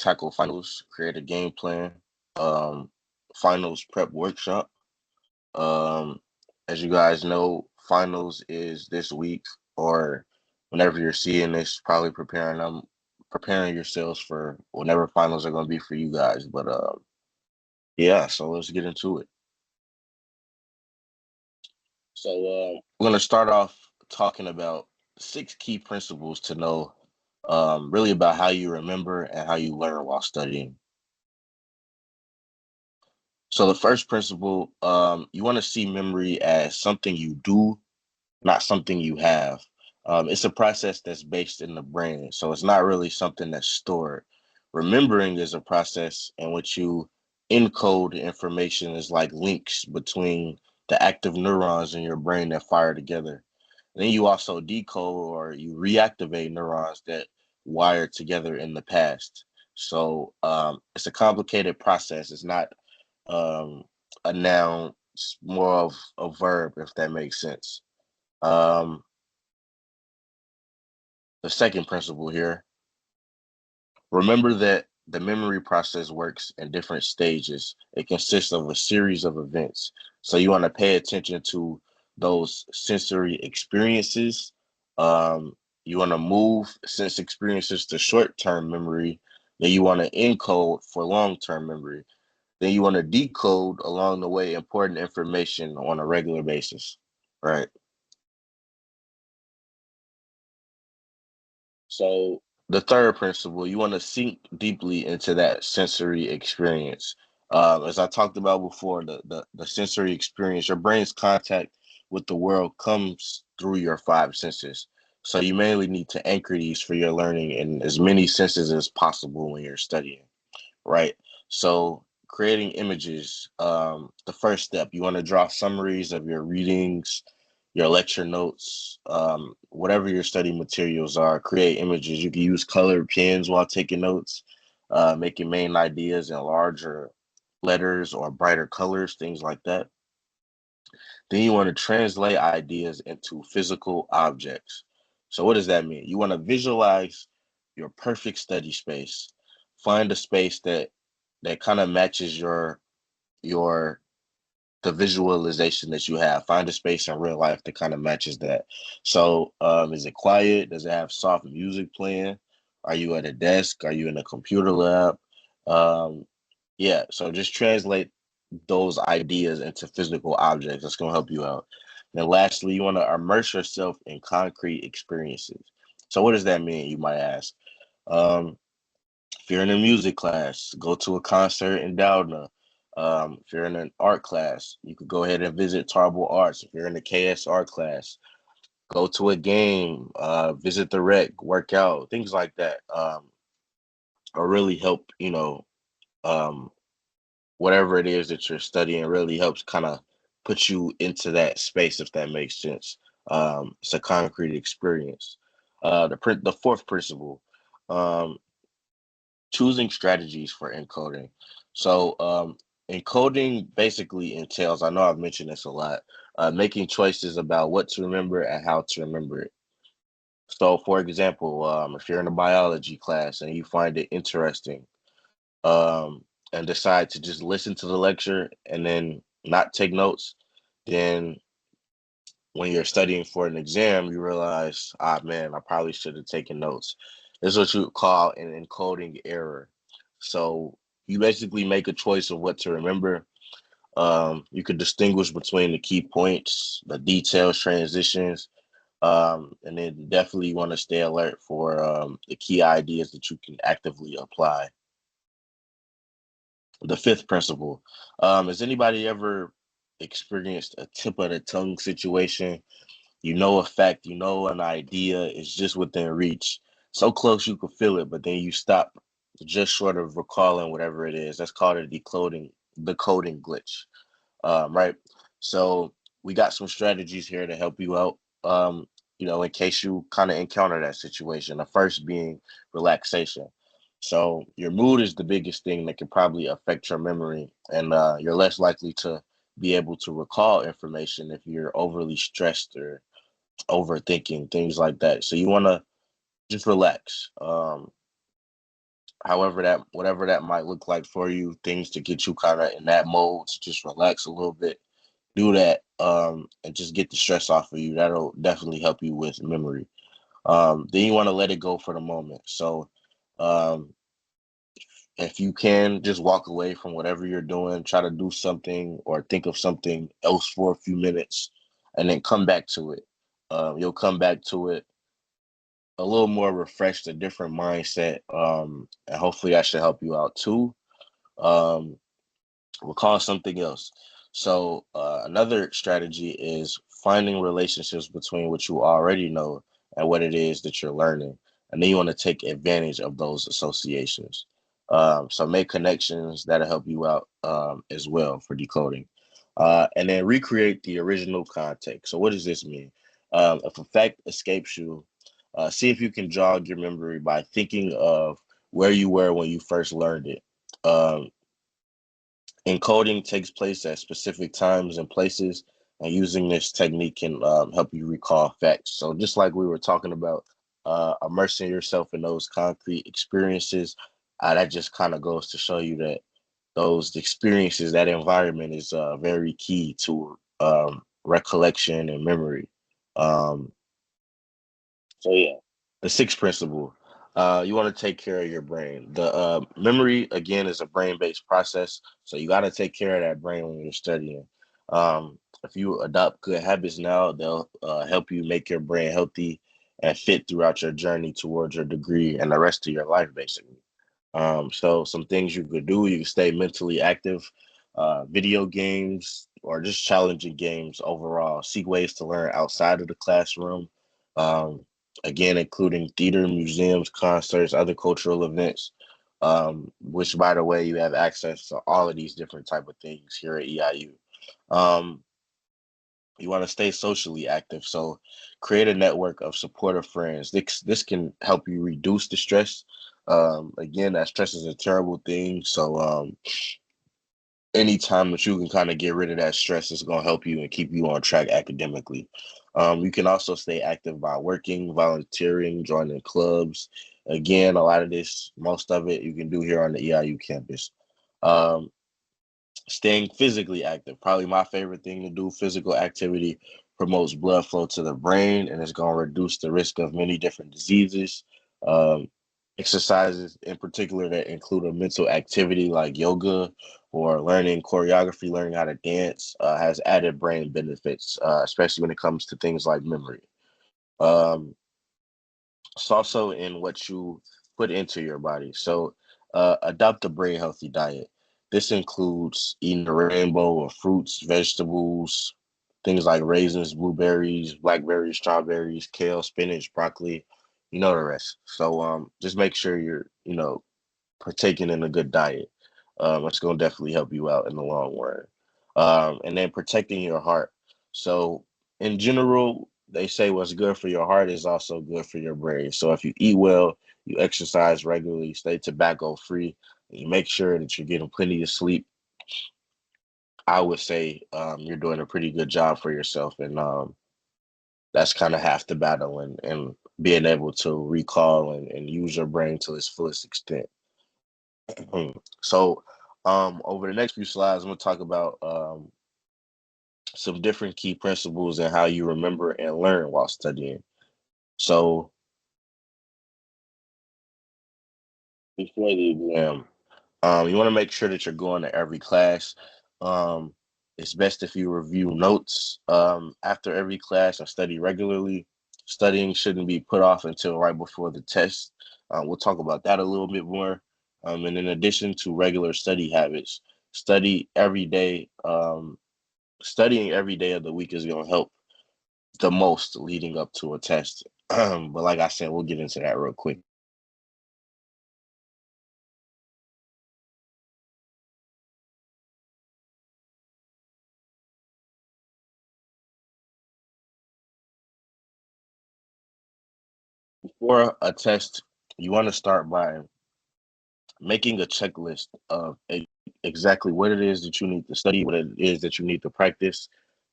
tackle finals, create a game plan, um, finals prep workshop. Um, as you guys know, finals is this week or whenever you're seeing this, probably preparing yourselves for whenever finals are going to be for you guys. But yeah, so let's get into it. So we're going to start off talking about 6 key principles to know really about how you remember and how you learn while studying. So the first principle, you want to see memory as something you do, not something you have. It's a process that's based in the brain, so it's not really something that's stored. Remembering is a process in which you encode information as like links between the active neurons in your brain that fire together. Then you also decode or you reactivate neurons that wired together in the past. So it's a complicated process. It's not um, a noun, it's more of a verb, if that makes sense. Um, the second principle here, remember that the memory process works in different stages. It consists of a series of events. So you want to pay attention to those sensory experiences. You want to move sense experiences to short-term memory. Then you want to encode for long-term memory. Then you want to decode along the way important information on a regular basis. Right. So the third principle, you want to sink deeply into that sensory experience. As I talked about before, the sensory experience, your brain's contact with the world comes through your 5 senses. So you mainly need to anchor these for your learning in as many senses as possible when you're studying, right? So creating images, the first step, you want to draw summaries of your readings, your lecture notes, whatever your study materials are, create images. You can use colored pens while taking notes, making main ideas in larger letters or brighter colors, things like that. Then you want to translate ideas into physical objects. So what does that mean? You want to visualize your perfect study space. Find a space that kind of matches your the visualization that you have. Find a space in real life that kind of matches that. So is it quiet? Does it have soft music playing? Are you at a desk? Are you in a computer lab? Um, yeah, so just translate those ideas into physical objects. That's going to help you out. And lastly, you want to immerse yourself in concrete experiences. So what does that mean, you might ask? Um, if you're in a music class, go to a concert in Doudna. If you're in an art class, you could go ahead and visit Tarble Arts. If you're in the KS art class, go to a game, visit the rec, work out, things like that. Or really help, um, whatever it is that you're studying really helps kind of put you into that space, if that makes sense. It's a concrete experience. The fourth principle, um, choosing strategies for encoding. So encoding basically entails, I know I've mentioned this a lot, making choices about what to remember and how to remember it. So for example, if you're in a biology class and you find it interesting, um, and decide to just listen to the lecture and then not take notes, then when you're studying for an exam, you realize, ah, man, I probably should have taken notes. This is what you would call an encoding error. So you basically make a choice of what to remember. You could distinguish between the key points, the details, transitions, and then definitely want to stay alert for the key ideas that you can actively apply. The fifth principle. Has anybody ever experienced a tip of the tongue situation? You know a fact, you know an idea is just within reach, so close you can feel it, but then you stop just short of recalling whatever it is. That's called a decoding glitch, right? So we got some strategies here to help you out. In case you kind of encounter that situation. The first being relaxation. So your mood is the biggest thing that can probably affect your memory, and you're less likely to be able to recall information if you're overly stressed or overthinking things like that. So you want to just relax. however that whatever that might look like for you, things to get you kind of in that mode to just relax a little bit. Do that, and just get the stress off of you. That'll definitely help you with memory. Then you want to let it go for the moment. So, um, if you can just walk away from whatever you're doing, try to do something or think of something else for a few minutes, and then come back to it. You'll come back to it a little more refreshed, a different mindset, and hopefully that should help you out too. Um, Recall something else. So another strategy is finding relationships between what you already know and what it is that you're learning, and then you want to take advantage of those associations. So make connections that'll help you out as well for decoding, and then recreate the original context. So what does this mean? If a fact escapes you, see if you can jog your memory by thinking of where you were when you first learned it. Um, Encoding takes place at specific times and places, and using this technique can help you recall facts. So, just like we were talking about, immersing yourself in those concrete experiences, that just kind of goes to show you that those experiences, that environment is very key to recollection and memory. Um, so yeah, the sixth principle. You want to take care of your brain. The memory again is a brain-based process, so you got to take care of that brain when you're studying. If you adopt good habits now, they'll help you make your brain healthy and fit throughout your journey towards your degree and the rest of your life, basically. So some things you could do, you can stay mentally active, video games or just challenging games overall. Seek ways to learn outside of the classroom. Um, Again, including theater, museums, concerts, other cultural events. Which, by the way, you have access to all of these different type of things here at EIU. Um, you want to stay socially active, so create a network of supportive friends. This can help you reduce the stress. Again, that stress is a terrible thing, so anytime that you can kind of get rid of that stress is going to help you and keep you on track academically. You can also stay active by working, volunteering, joining clubs. Again, a lot of this, most of it, you can do here on the EIU campus. Um, Staying physically active, probably my favorite thing to do. Physical activity promotes blood flow to the brain and it's going to reduce the risk of many different diseases. Um, Exercises in particular that include a mental activity like yoga or learning choreography, learning how to dance, has added brain benefits, especially when it comes to things like memory. Um, it's also in what you put into your body. So, adopt a brain healthy diet. This includes eating a rainbow of fruits, vegetables, things like raisins, blueberries, blackberries, strawberries, kale, spinach, broccoli. You know the rest. So, just make sure you're, partaking in a good diet. It's going to definitely help you out in the long run. And then protecting your heart. So, in general, they say what's good for your heart is also good for your brain. So, if you eat well, you exercise regularly, stay tobacco free, and you make sure that you're getting plenty of sleep, I would say you're doing a pretty good job for yourself. And that's kind of half the battle and being able to recall and use your brain to its fullest extent. So, over the next few slides, I'm going to talk about some different key principles and how you remember and learn while studying. So, before the exam, you want to make sure that you're going to every class. Um, it's best if you review notes after every class and study regularly. Studying shouldn't be put off until right before the test. We'll talk about that a little bit more. And in addition to regular study habits, study every day. Studying every day of the week is going to help the most leading up to a test. But like I said, we'll get into that real quick. Before a test, you want to start by making a checklist of exactly what it is that you need to study, what it is that you need to practice.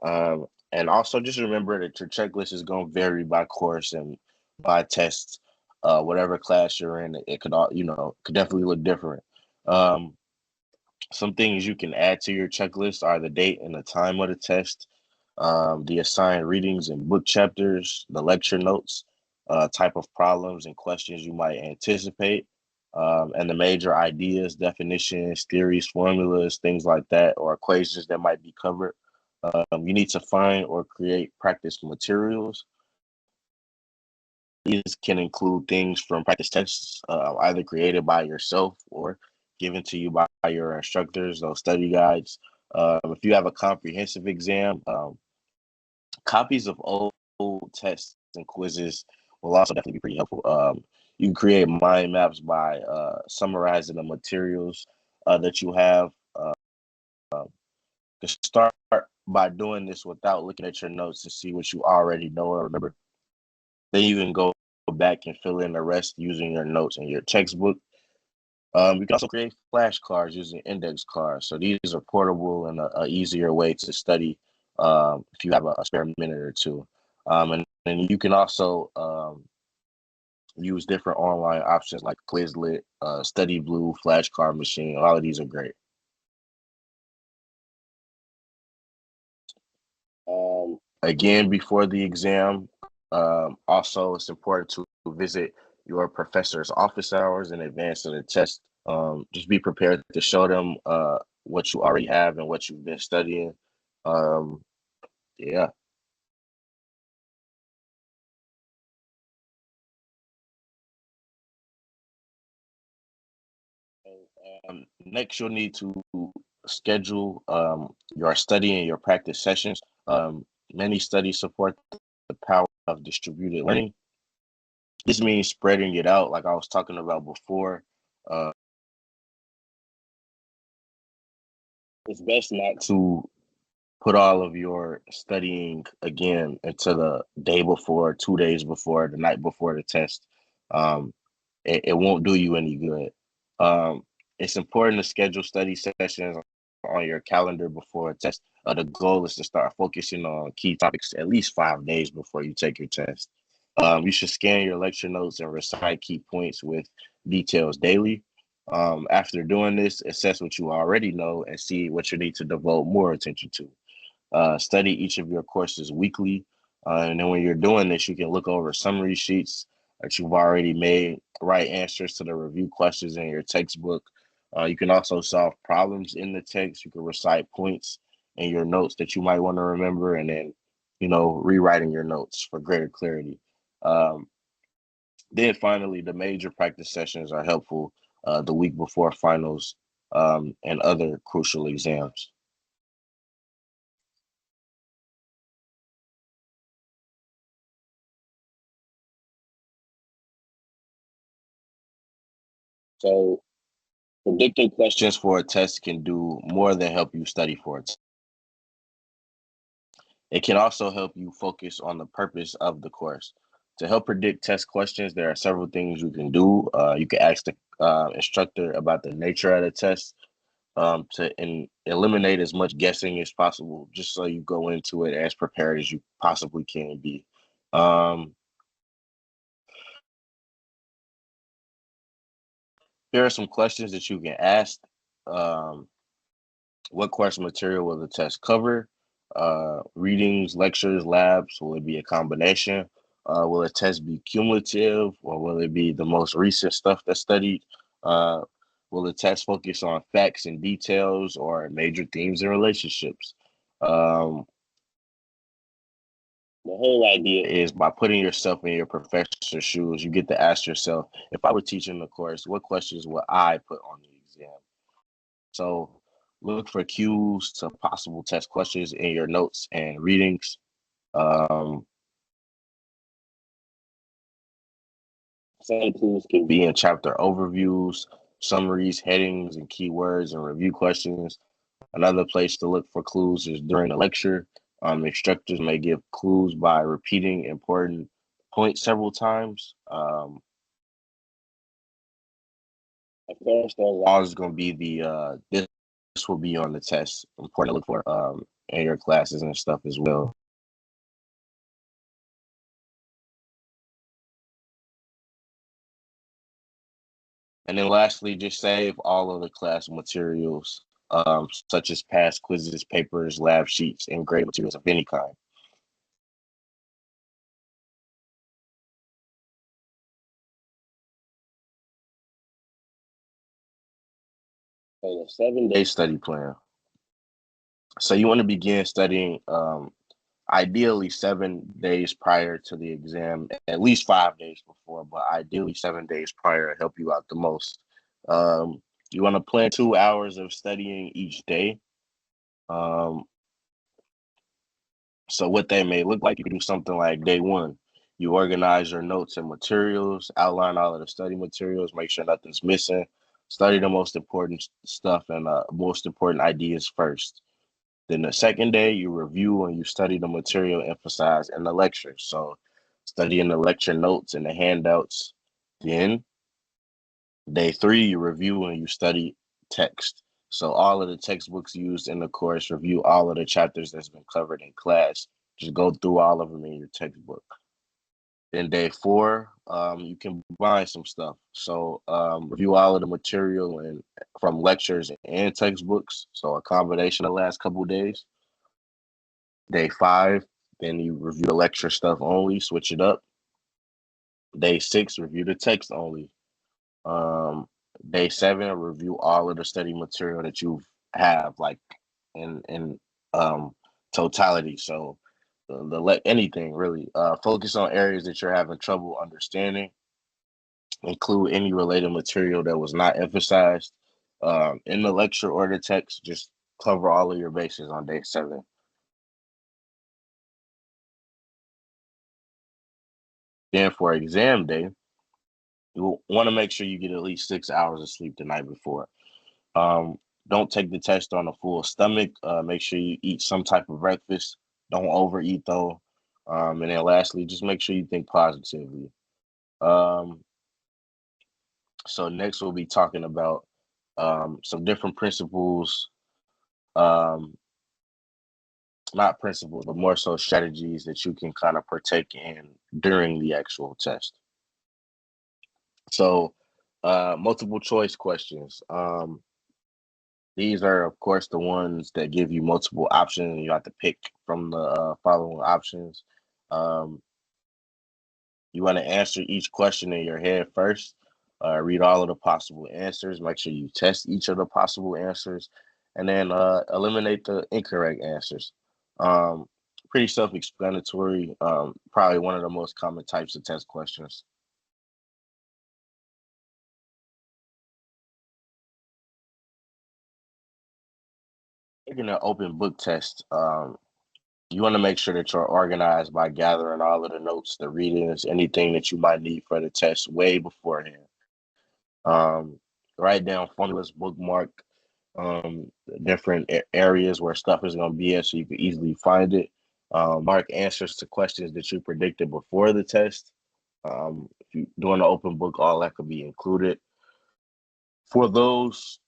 And also just remember that your checklist is going to vary by course and by test. whatever class you're in, it could all could definitely look different. Um, some things you can add to your checklist are the date and the time of the test, the assigned readings and book chapters, the lecture notes, type of problems and questions you might anticipate, and the major ideas, definitions, theories, formulas, things like that, or equations that might be covered. You need to find or create practice materials. These can include things from practice tests, either created by yourself or given to you by your instructors, those study guides. If you have a comprehensive exam, copies of old tests and quizzes will also definitely be pretty helpful. You can create mind maps by summarizing the materials that you have. You can start by doing this without looking at your notes to see what you already know or remember. Then you can go back and fill in the rest using your notes and your textbook. You can also create flashcards using index cards. So these are portable and a easier way to study if you have a spare minute or two. And then you can also use different online options like Quizlet, Study Blue, Flashcard Machine. All of these are great. Again, before the exam, also it's important to visit your professor's office hours in advance of the test. Just be prepared to show them what you already have and what you've been studying. Um, yeah. Next, you'll need to schedule your study and your practice sessions. Many studies support the power of distributed learning. This means spreading it out, like I was talking about before. Uh, it's best not to put all of your studying again into the day before, 2 days before, the night before the test. Um, it won't do you any good. Um, it's important to schedule study sessions on your calendar before a test. The goal is to start focusing on key topics at least 5 days before you take your test. You should scan your lecture notes and recite key points with details daily. After doing this, assess what you already know and see what you need to devote more attention to. Study each of your courses weekly. And then when you're doing this, you can look over summary sheets that you've already made, write answers to the review questions in your textbook. You can also solve problems in the text. You can recite points in your notes that you might want to remember, and then, rewriting your notes for greater clarity. Um, then finally, the major practice sessions are helpful the week before finals and other crucial exams. So predicting questions for a test can do more than help you study for it. It can also help you focus on the purpose of the course. To help predict test questions, there are several things you can do. You can ask the instructor about the nature of the test eliminate as much guessing as possible, just so you go into it as prepared as you possibly can be. Um, here are some questions that you can ask. Um, What course material will the test cover? Readings, lectures, labs, will it be a combination? Will the test be cumulative or will it be the most recent stuff that's studied? Uh, will the test focus on facts and details or major themes and relationships? Um, the whole idea is by putting yourself in your professor's shoes, you get to ask yourself, if I were teaching the course, what questions would I put on the exam? So look for cues to possible test questions in your notes and readings. Um, some clues can be in chapter overviews, summaries, headings, and keywords and review questions. Another place to look for clues is during a lecture. Instructors may give clues by repeating important points several times. At first, there's always going to be this will be on the test. Important to look for in your classes and stuff as well. And then lastly, just save all of the class materials, such as past quizzes, papers, lab sheets, and grade materials of any kind. So the 7 day study plan. So you want to begin studying ideally 7 days prior to the exam, at least 5 days before, but ideally 7 days prior to help you out the most. You want to plan 2 hours of studying each day. Um, so what that may look like, you can do something like day one. You organize your notes and materials, outline all of the study materials, make sure nothing's missing. Study the most important stuff and most important ideas first. Then the second day, you review and you study the material emphasized in the lecture. So, studying the lecture notes and the handouts. Then, day three, you review and you study text. So, all of the textbooks used in the course, review all of the chapters that's been covered in class. Just go through all of them in your textbook. Then, day four, you can combine some stuff. So, review all of the material and from lectures and textbooks. So, a combination of the last couple of days. Day five, then you review the lecture stuff only, switch it up. Day six, review the text only. Um, Day seven, review all of the study material that you have, like in totality. So anything really. Focus on areas that you're having trouble understanding. Include any related material that was not emphasized in the lecture or the text. Just cover all of your bases on day seven. Then for exam day, you want to make sure you get at least 6 hours of sleep the night before. Um, don't take the test on a full stomach. Make sure you eat some type of breakfast. Don't overeat though. And then lastly, just make sure you think positively. Um, so next we'll be talking about some different principles, um, not principles, but more so strategies that you can kind of partake in during the actual test. So multiple choice questions. These are, of course, the ones that give you multiple options, and you have to pick from the following options. Um, you want to answer each question in your head first. Read all of the possible answers. Make sure you test each of the possible answers, and then eliminate the incorrect answers. Um, Pretty self-explanatory. Probably one of the most common types of test questions. Taking an open book test. You want to make sure that you're organized by gathering all of the notes, the readings, anything that you might need for the test way beforehand. Um, Write down formulas, bookmark different areas where stuff is going to be at so you can easily find it. Mark answers to questions that you predicted before the test. If you're doing an open book, all that could be included. For those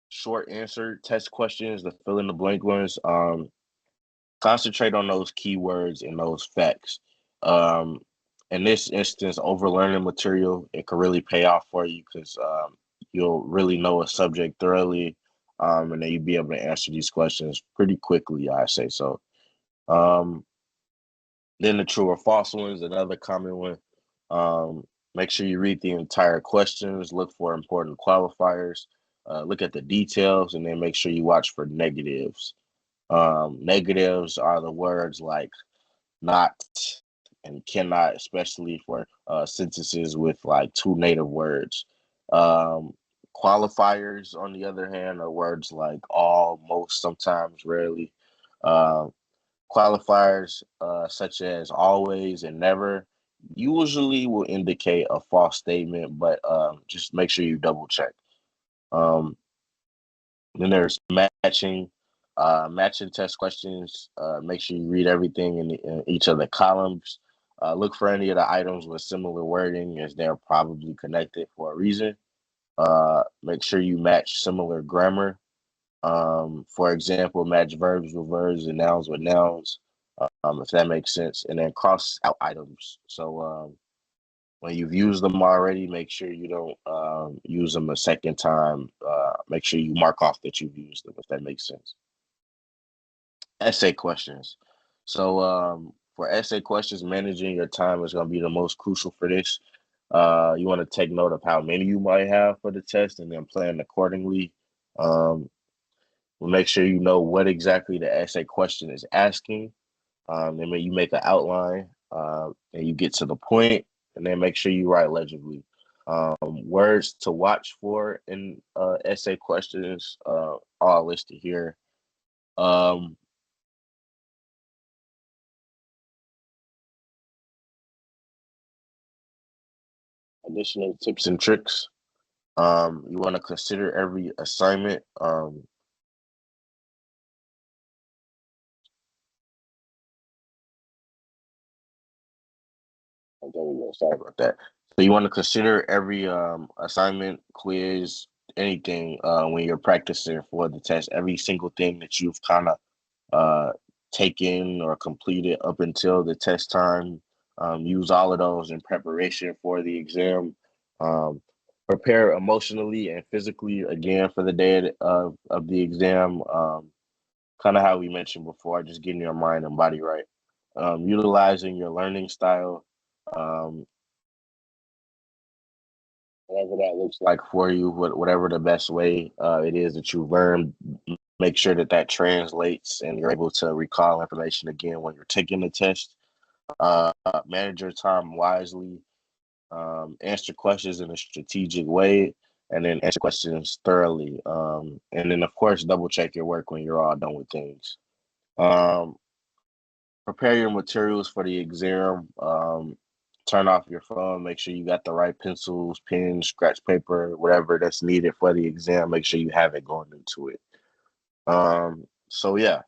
short answer test questions, the fill in the blank ones, concentrate on those keywords and those facts. Um, in this instance, overlearning material, it can really pay off for you because you'll really know a subject thoroughly, and then you'll be able to answer these questions pretty quickly, I say so. Um, then the true or false ones, another common one. Make sure you read the entire questions, look for important qualifiers, look at the details, and then make sure you watch for negatives. Negatives are the words like not and cannot, especially for sentences with like two native words. Um, Qualifiers, on the other hand, are words like all, most, sometimes, rarely. Uh, Qualifiers such as always and never usually will indicate a false statement, but just make sure you double check. Um, then there's matching test questions. Make sure you read everything in each of the columns. Look for any of the items with similar wording as they're probably connected for a reason. Make sure you match similar grammar. For example, match verbs with verbs and nouns with nouns, if that makes sense. And then cross out items. So When you've used them already, make sure you don't use them a second time. Make sure you mark off that you've used them, if that makes sense. Essay questions. So for essay questions, managing your time is going to be the most crucial for this. You want to take note of how many you might have for the test and then plan accordingly. Um, we'll make sure you know what exactly the essay question is asking. And then you make an outline and you get to the point, and then make sure you write legibly. Words to watch for in essay questions, all listed here. Um, Additional tips and tricks. You want to consider every assignment. Oh, there we go. Sorry about that. So you want to consider every assignment, quiz, anything when you're practicing for the test. Every single thing that you've kind of uh, taken or completed up until the test time. Use all of those in preparation for the exam. Um, Prepare emotionally and physically again for the day of the exam. Kind of how we mentioned before, just getting your mind and body right. Utilizing your learning style, um, whatever that looks like for you, whatever the best way it is that you learn, make sure that that translates and you're able to recall information again when you're taking the test. Manage your time wisely, answer questions in a strategic way, and then answer questions thoroughly. And then, of course, double check your work when you're all done with things. Um, Prepare your materials for the exam. Turn off your phone. Make sure you got the right pencils, pens, scratch paper, whatever that's needed for the exam. Make sure you have it going into it. So yeah,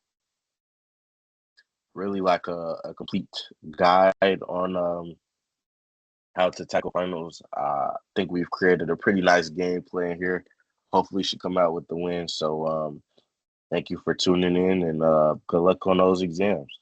really like a complete guide on how to tackle finals. I think we've created a pretty nice game plan here. Hopefully, should come out with the win. So thank you for tuning in and good luck on those exams.